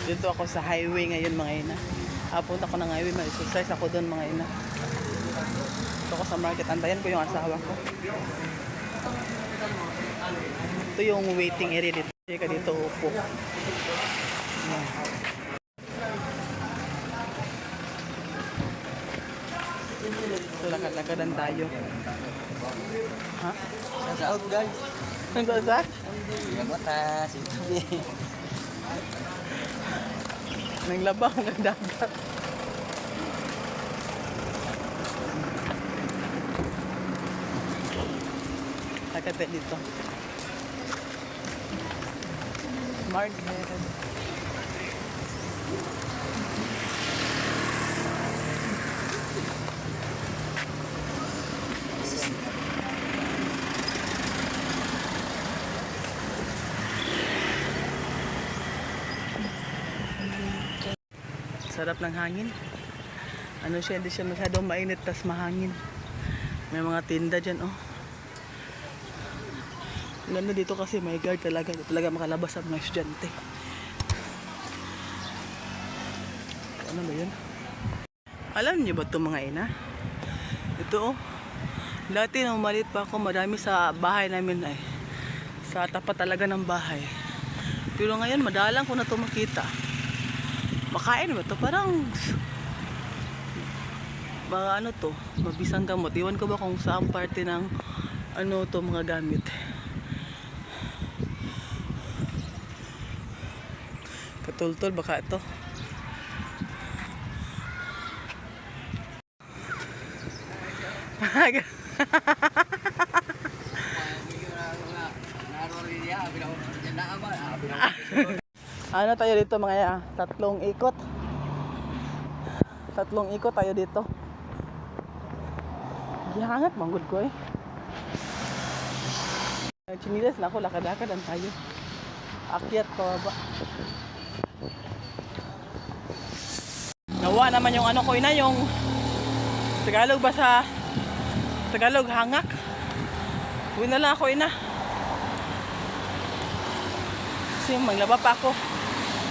Dito ako sa highway ngayon mga ina. Punta ko ng highway, mag-exercise ako doon mga ina. Dito ako sa market, antayan ko yung asawa ko. Ito yung waiting area dito. Kaya ka dito upo. So lakad-lakadan tayo. Ha? Sa out guys. Ang sa? Yung mata, sige. Naglabaw ng dagat. Lakad dito. Market. Sarap ng hangin. Ano siya, hindi siya masyadong mainit, tas mahangin. May mga tinda dyan, oh. Ganda dito kasi may guard talaga. Hindi talaga makalabas ang mga estudyante. Ano ba yun? Alam niyo ba ito mga ina? Ito, oh. Dati nung maliit pa ako, madami sa bahay namin ay. Sa tapat talaga ng bahay. Pero ngayon, madalang ko na ito makita. Makain ba ito? Parang mga ano to, mabisang gamot. Iwan ko ba kung saan parte ng ano to mga gamit. Katultol baka ito. Ano tayo dito mga ya? Tatlong ikot tayo dito. Gihangat manggod ko eh. Chinilas na ako, lakad-lakadan tayo. Akyat pa ba? Nawa naman yung ano ko ina, yung Tagalog ba sa Tagalog hangak. Uwi na lang ako ina. Kasi maglaba pa ako.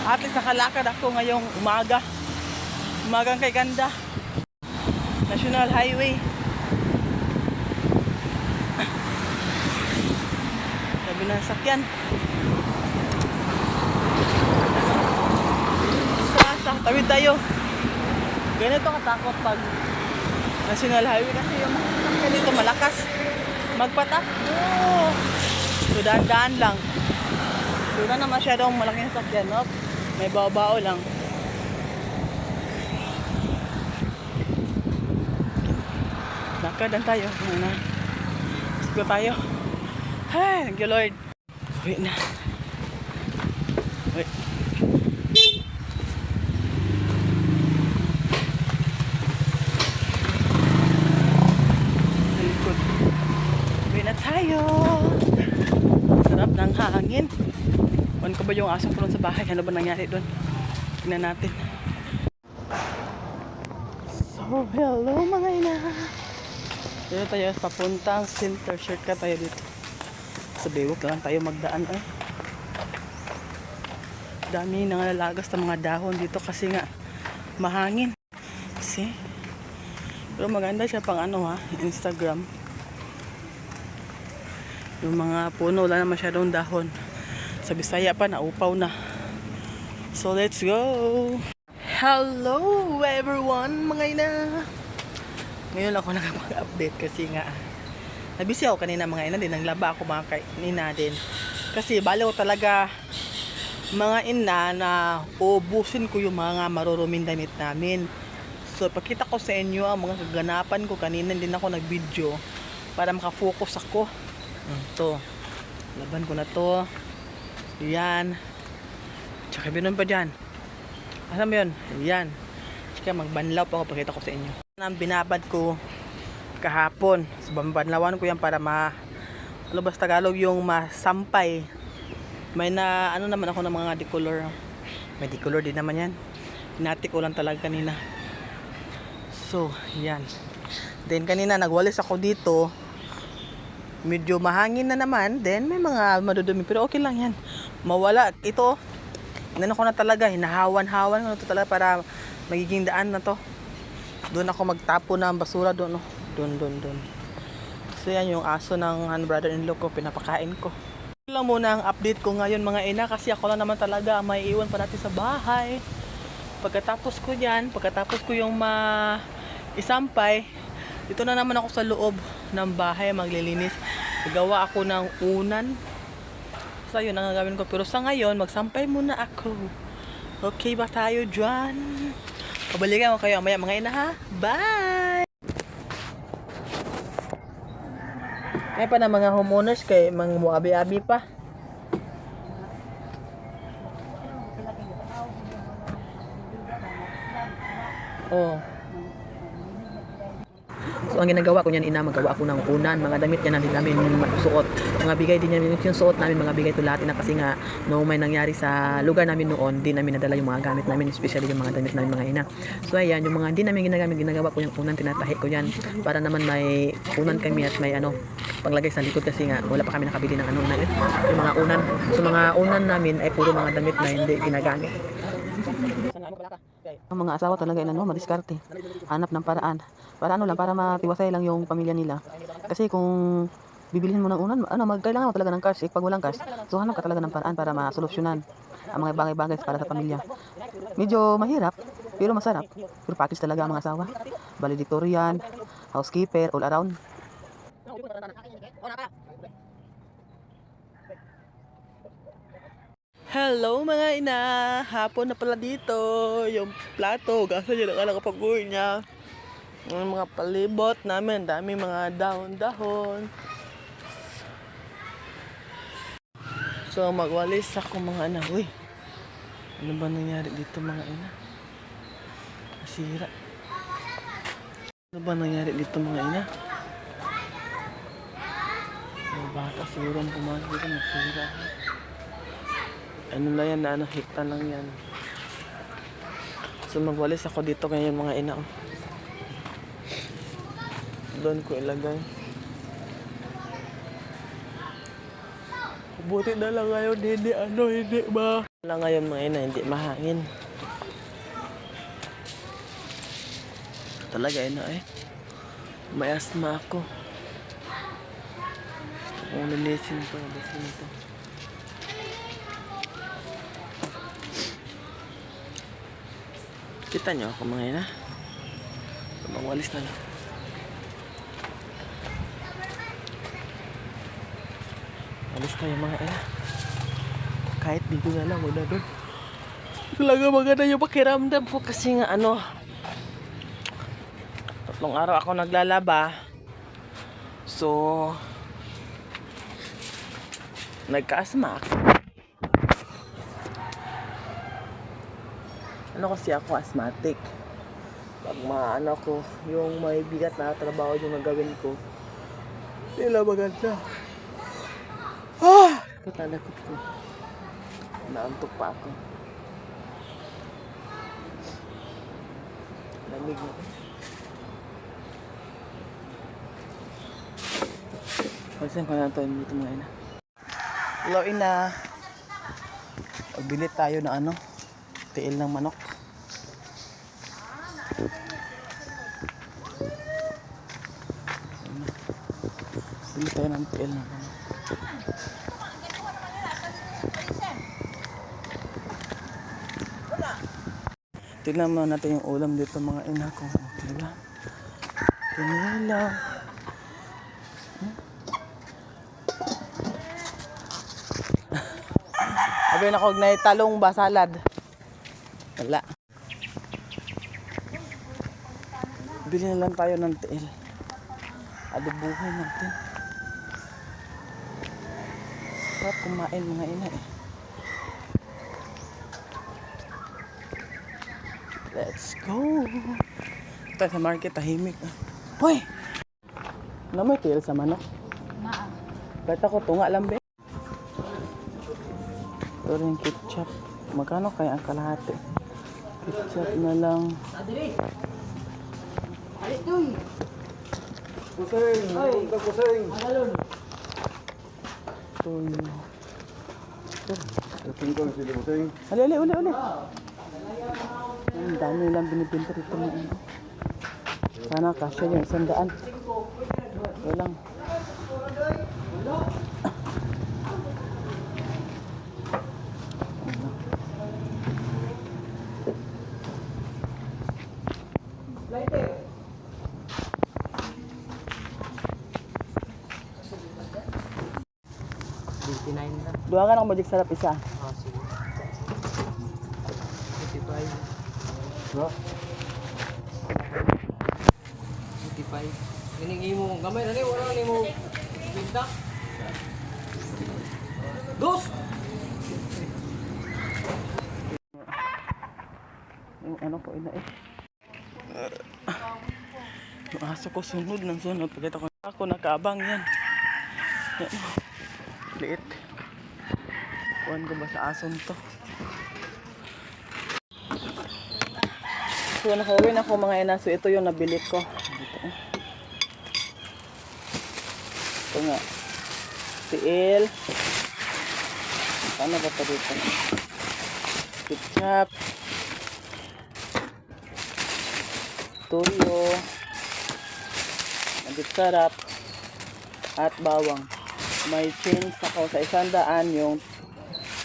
At least nakalakad ako ngayong umagang kay ganda. National Highway. Sabi ng sakyan. Tawid tayo. Ganito katakot pag National Highway kasi yung sakyan dito malakas magpatak. So daan-daan lang. So na masyadong malaking sakyan, no? May bao-bao lang. Nakadan tayo. Sige tayo. Ay, thank you Lord. Wait na. Wait. Wait na tayo. Sarap ng hangin. Ano ka ba yung asong puno sa bahay? Ano ba nangyari doon? Tingnan natin. So, hello mga ina. Dito tayo papuntang center. Shortcut tayo dito. Sa bewok lang tayo magdaan. Dami nang nalalagas ng mga dahon dito kasi nga mahangin. See? Pero maganda siya pang ano ha, Instagram. Yung mga puno wala na masyadong dahon. Sa Bisaya pa, naupaw na. So, let's go! Hello everyone, mga ina! Ngayon ako nakapag-update kasi nga nabisi ako kanina mga ina din. Nanglaba ako mga kanina din. Kasi balaw talaga mga ina na ubusin ko yung mga maruruming damit namin. So, pakita ko sa inyo ang mga kaganapan ko. Kanina din ako nag-video para makafocus ako. Ito. Laban ko na to. Yan. Tsaka binon pa dyan. Asan mo yun? Yan. Tsaka magbanlaw pa ako, pakita ko sa inyo. Ang binabad ko kahapon. So, banlawan ko yan para ano ba sa Tagalog yung masampay. May ano naman ako ng mga decolor. May decolor din naman yan. Hinati ko lang talaga kanina. So, yan. Then kanina nagwalis ako dito. Medyo mahangin na naman. Then may mga madudumi. Pero okay lang yan. Mawala. Ito, inano ko na talaga. Hinahawan-hawan ko na to talaga para magiging daan na to. Doon ako magtapo ng basura doon. No? Doon. So yan yung aso ng brother-in-law ko. Pinapakain ko. Ito lang muna ang update ko ngayon mga ina. Kasi ako lang naman talaga may iwan pa natin sa bahay. Pagkatapos ko yung isampay, dito na naman ako sa loob ng bahay maglilinis. Gagawa ako ng unan. So yun ang gagawin ko. Pero sa ngayon, magsampay muna ako. Okay ba tayo dyan? Pabalikan ko kayo maya mga ina ha. Bye! Ay pa na mga homeowners kay mga muabi-abi pa. Oh. So ang ginagawa ko niyan ina, magawa ako ng unan, mga damit niya namin suot. Mga bigay din niya yung suot namin, mga bigay tulati na kasi nga no may nangyari sa lugar namin noon, di namin nadala yung mga gamit namin, especially yung mga damit namin mga ina. So ayan, yung mga hindi namin ginagawa ko yung unan, tinatahi ko yan para naman may unan kami at may panglagay sa likod kasi nga wala pa kami nakabili ng na yung mga unan. So mga unan namin ay puro mga damit na hindi ginagamit. Ang mga asawa talaga madiskarte. Hanap ng paraan. Para para matiwasay lang yung pamilya nila. Kasi kung bibilhin mo ng unan, kailangan mo talaga ng cash. Pag walang cash, so hanap ka talaga ng paraan para masolusyonan ang mga bagay-bagay para sa pamilya. Medyo mahirap, pero masarap. Pero package talaga ang mga asawa. Valedictorian, housekeeper, all around. Hello mga ina! Hapon na pala dito. Yung plato, gasa niya na nakapag-uwi niya. Yung mga palibot namin, daming mga dahon-dahon. So magwalis ako mga ina. Uy, ano ba nangyari dito mga ina? Nasira. Ano ba nangyari dito mga ina? May bata siguro ang pumasok dito, nasira. Ano lang yan, hikta lang yan. So magwalis ako dito ngayon mga ina. Doon ko ilagay. Buti na lang ngayon, hindi ba? Wala ngayon mga ina, hindi mahangin. Talaga ina may asma ako. Gusto kong linisin to, Kita nyo ako mga ina. Magwalis na lang. Walis tayo mga ina. Kahit dito na lang, wala doon. Talaga maganda yung pakiramdam ko kasi nga 3 araw ako naglalaba. So nagka-asma ako. Kasi ako asthmatic. Pag ko, yung may bigat na trabaho yung nagawin ko, sila maganda. Katalakot ko. Naantok pa ako. Lamig na. Pagsan ko na ito dito mga ina. Hello ina. Pagbili tayo na tiil ng manok. Bili tayo ng tiil ng manok. Tignan mo natin yung ulam dito mga ina ko. Diba? Pinila. Sabi na kog na talong ba salad? Wala. Bili na lang tayo ng tiil. Adobuhin natin. Sarap kumain mga ina Let's go. Ito sa market tahimik. Hoy! Na may tail sa manok. Naa. Kahit ako, tunga lang be. Ito rin ketchup. Magkano kaya ang kalahati? Ketchup na lang. Kusing! Punta kusing! Toyo. Kusing sila kusing. Uli. Ang dami lang binibinta dito na ano. Sana kasya yung 100. Walang. Dua ka ng magic sarap isa. Ha? 55. Giningi mo gamay na ni wala ni mo binta. Dos. Yung ano ko ina eh. Yung aso ko sunod ng sunod. Pagkita ko ako nakaabang yan. Yan. Liit. Kuhan ko ba sa ason to? So nakauwi na ako mga ina. So ito yung nabili ko. Dito. Ito nga. Tiil. Ano ba ito dito? Ketchup. Toyo. Magic sarap. At bawang. May change ako sa 100. Yung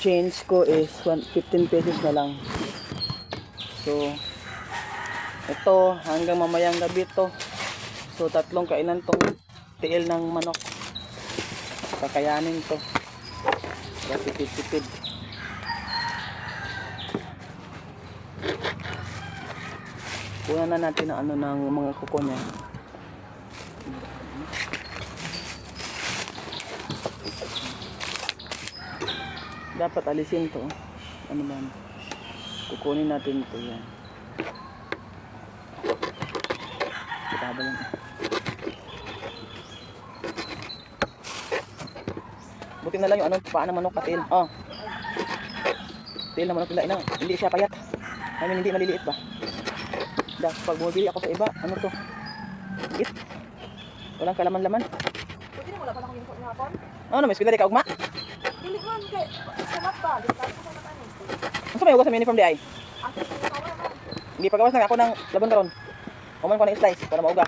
change ko is 15 pesos na lang. So, ito hanggang mamayang gabi to. So, 3 kainan tong tiil ng manok. Kakayanin to. Kaya tipid-tipid. Kuha na natin ang ano ng mga kuko niya. Dapat alisin to. Ano ba? Kukunin natin to yan. Kitaba lang. Buti na lang yung anong paa ng manok patil. Oh. Tail ng manok nila. Ina, hindi siya payat. I mean, hindi maliliit ba? Pag bumibili ako sa iba, ano to? It. Walang kalaman-laman. Pwede na wala pa na akong uniform hapon? Ano, may eskwela di ka ugma? Dili man kay samat ba? Dili ka sa samat ani. Ano may ugas sa uniform di ay? Ang kawa man. Hindi pagawas na ako ng laban karon. Kuman ko ng slice para mauga.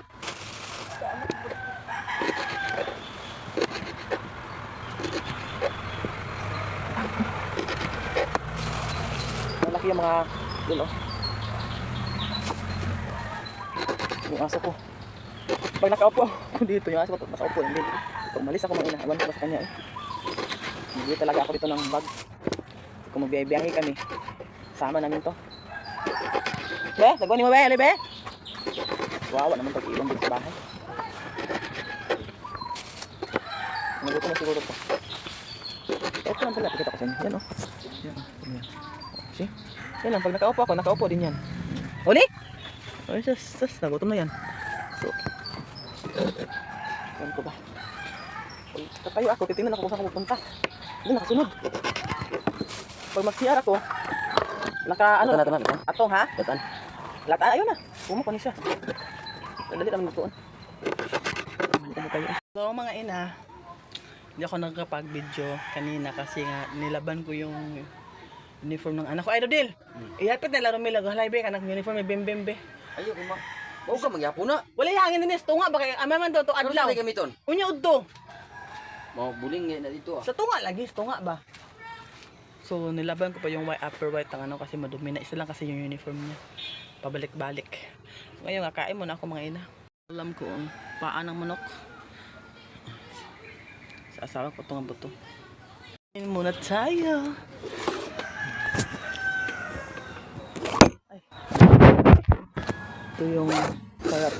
Malaki yung mga dulo. Yung aso ko. Pag nakaupo ako dito, yung aso ko nakaupo. Hindi. Pag umalis ako mga inahawan ko sa kanya eh. Hindi talaga ako dito ng bag. Kung magbiyahe kami, sama namin to. Be, nagwani mo be, ali be? Wawa naman pag-iwan dito sa bahay. Nagutom na siguro to. Ito lang pala, pakita ko sa inyo. Yan o. Yan o. Yan. See? Yan lang, pag nakaupo din yan. Uli! Ay, sus, nagutom na yan. So, yan ko ba? Pag tatayo ako, titingnan ako kung saan ako pupunta. Hindi, nakasunod. Pag mag-CR ako, ano? Atong ha? Lataan, ayun na. Pumuko niya siya. Dali naman magtuon. So mga ina, hindi ako nagkapag-video kanina kasi nga nilaban ko yung uniform ng anak ko. Ay, Rodil! Ihapit na laro may laghalay be, anak uniform may bembembe. Ayo kuma. Mao ka magyapo na. Wala yung hangin din tunga ba kay amaman to Ano adlaw. sa gamiton? Unya udto. Mau buling nga na dito ah. Sa tunga lagi, sa tunga ba? So nilaban ko pa yung white upper white ang ano kasi madumi na isa lang kasi yung uniform niya. Pabalik-balik. Ngayon nga kain muna ako mga ina. Alam ko ang paa ng manok. Sa asawa ko itong buto. Kain muna tayo. Ay. Ito yung sarap.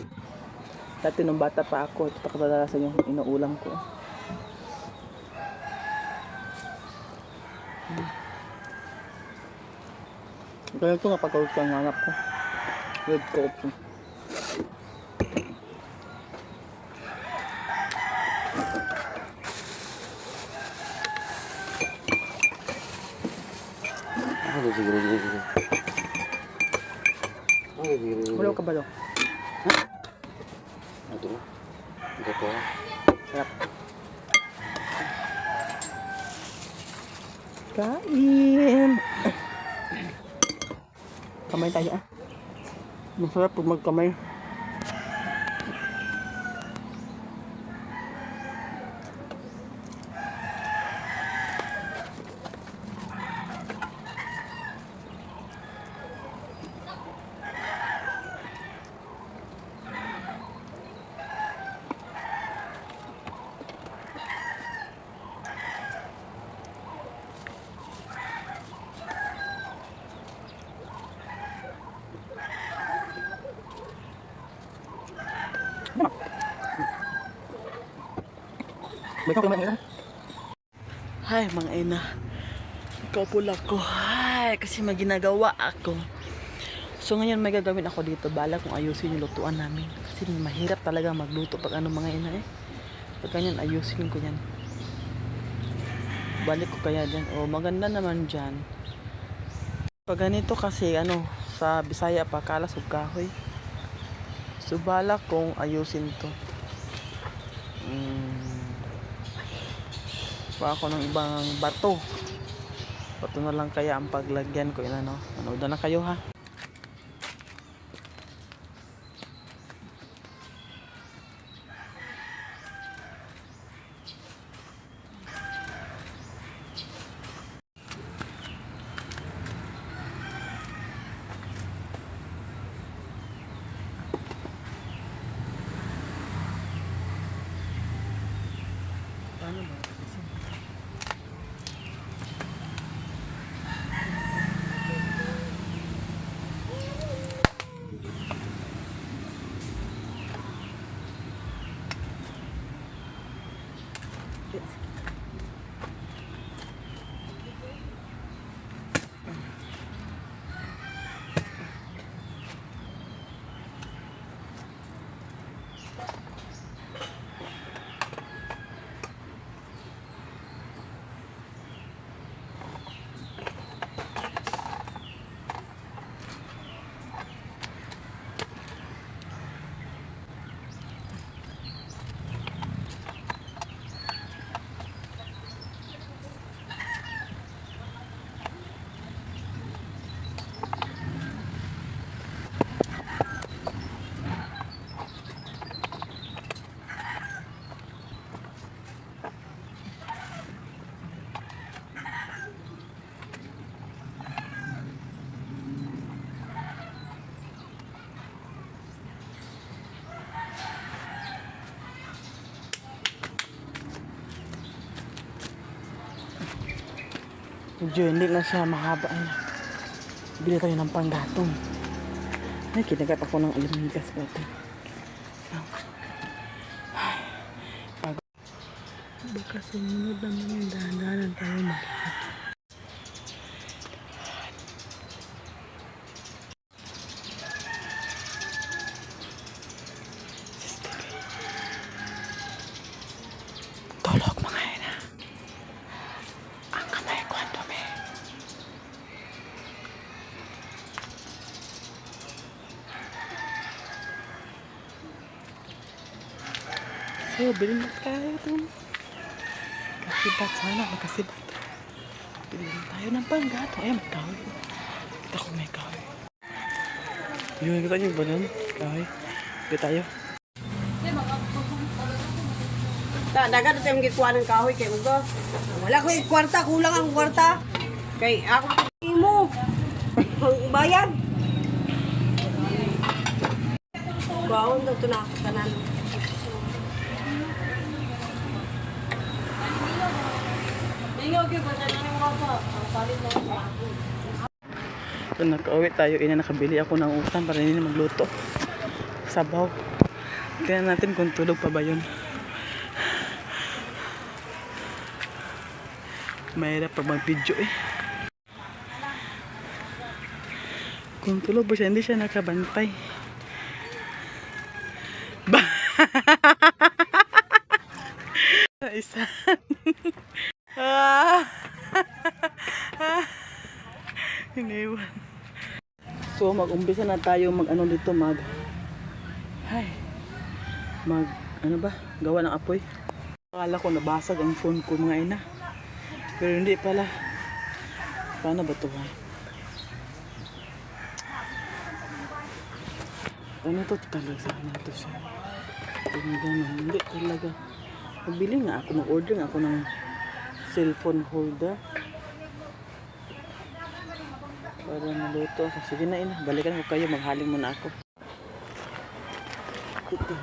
Dati nung bata pa ako, ito kadalasan yung inuulam ko. Kaya ito nga pagkawag ko ang hanap ko. Red coffee. Ano siguro dito? Ano siguro? Wala ka ba daw? Ito. Ito po. Sarap. Kain! Kamay tayo ah. Masarap pag magkamay. May kamay nga. Hi mga ina. Kapula ko. Hi, kasi may ginagawa ako. So ngayon may gagawin ako dito. Bala kung ayusin yung lutuan namin. Kasi mahirap talaga magluto pag ano mga ina eh. Pag ganyan ayusin ko yan. Balik ko kaya dyan. Oh, maganda naman dyan. Pag ganito kasi ano, sa Bisaya pa kalas ug kahoy. So bala kong ayusin to. Pa ako ng ibang bato. Bato na lang kaya ang paglagyan ko. Ano, manood na kayo ha. Paano ba? Medyo hindi na siya mahaba na. Bili tayo ng panggatong. Ay, kinagat ako ng alamigas ko ito. Baka sumunod naman yung dahan-dahanan tayo maglakad. Tulog mga ina. Ang kamay ko ang dumi. So, bilhin na tayo dun. Kasibat sana, magkasibat. Bilhin tayo ng panggato. Ay, may kahoy. Kita ko may kahoy. Yun, kita nyo ba dun? Kahoy. Bili tayo. Dagat tayo yung gikuha ng kahoy kay Ugo. Wala ko yung kwarta, kulang ang kwarta. Kay ako mo. Ang bayad. Baon daw ito na ako tanan. So, nakauwi tayo. Nakabili ako ng utan para hindi na magluto. Sabaw. Tingnan natin kung tulog pa ba yun. Mahirap pag mag-video eh. Kung tulog ba siya, hindi siya nakabantay. umpisan. Ah. Iniwan. So mag-umpisa na tayo mag-ano dito ano ba? Gawa ng apoy. Akala ko nabasag ang phone ko mga ina. Pero hindi pala. Paano ba ito ha? Ano to talaga sana ito siya? Hindi talaga. Magbili nga ako, mag-order nga ako ng cellphone holder. Para maluto ako. Sige na ina, balikan ko kayo, maghaling muna ako. Ito.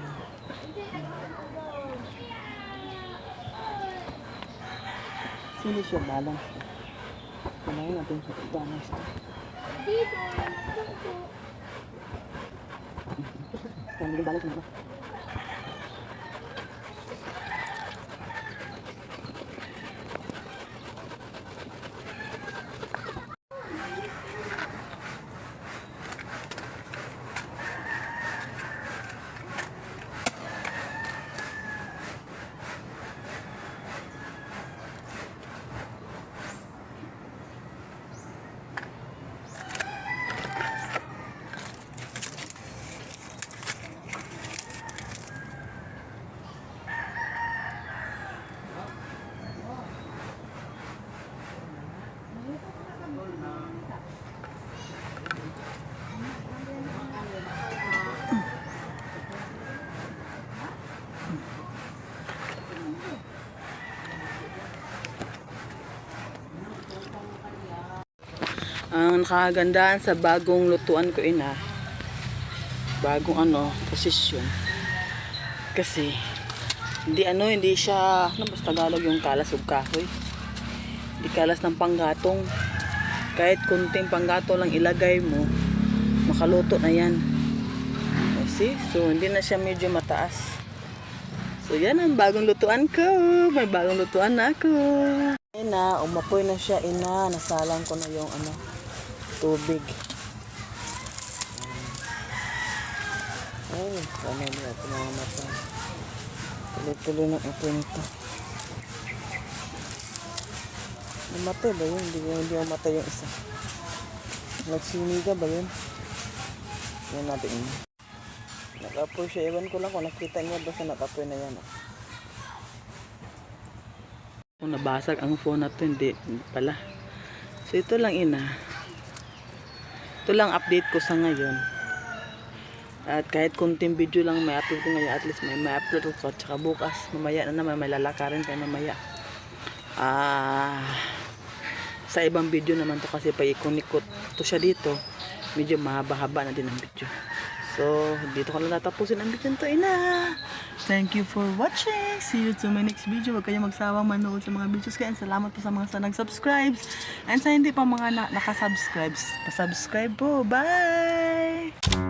Hindi siya balance. Kumain natin sa balance. Hindi balance mo ba? Ang nakagandaan sa bagong lutuan ko ina, bagong posisyon. Kasi hindi siya, basta Tagalog yung kalas ug kahoy. Hindi kalas ng panggatong. Kahit kunting panggatong lang ilagay mo, makaluto na yan. See? So hindi na siya medyo mataas. So yan ang bagong lutuan ko. May bagong lutuan na ako. Ina, umapoy na siya ina. Nasalang ko na yung tubig. Ay, ano na ito mga mata. Tuloy-tuloy ng apoy nito. Namatay ba yun? Hindi namatay yung isa. Nagsiniga ba yun? Yan natin yun. Nakapoy siya. Ewan ko lang kung nakita niya basta nakapoy na yan. Kung nabasag ang phone na ito, hindi pala. So ito lang ina. Ito lang update ko sa ngayon. At kahit kunting video lang may upload ko ngayon, at least may upload ko. Tsaka bukas, mamaya na naman, may lalakarin tayo mamaya. Sa ibang video naman to kasi pag ikunikot to siya dito, medyo mahaba-haba na din ang video. So, dito ko lang natapusin ang video nito, ina. Thank you for watching. See you to my next video. Huwag kayong magsawang manood sa mga videos ko. And salamat po sa mga nag-subscribe. And sa hindi pa mga nakasubscribe, pa-subscribe po. Bye!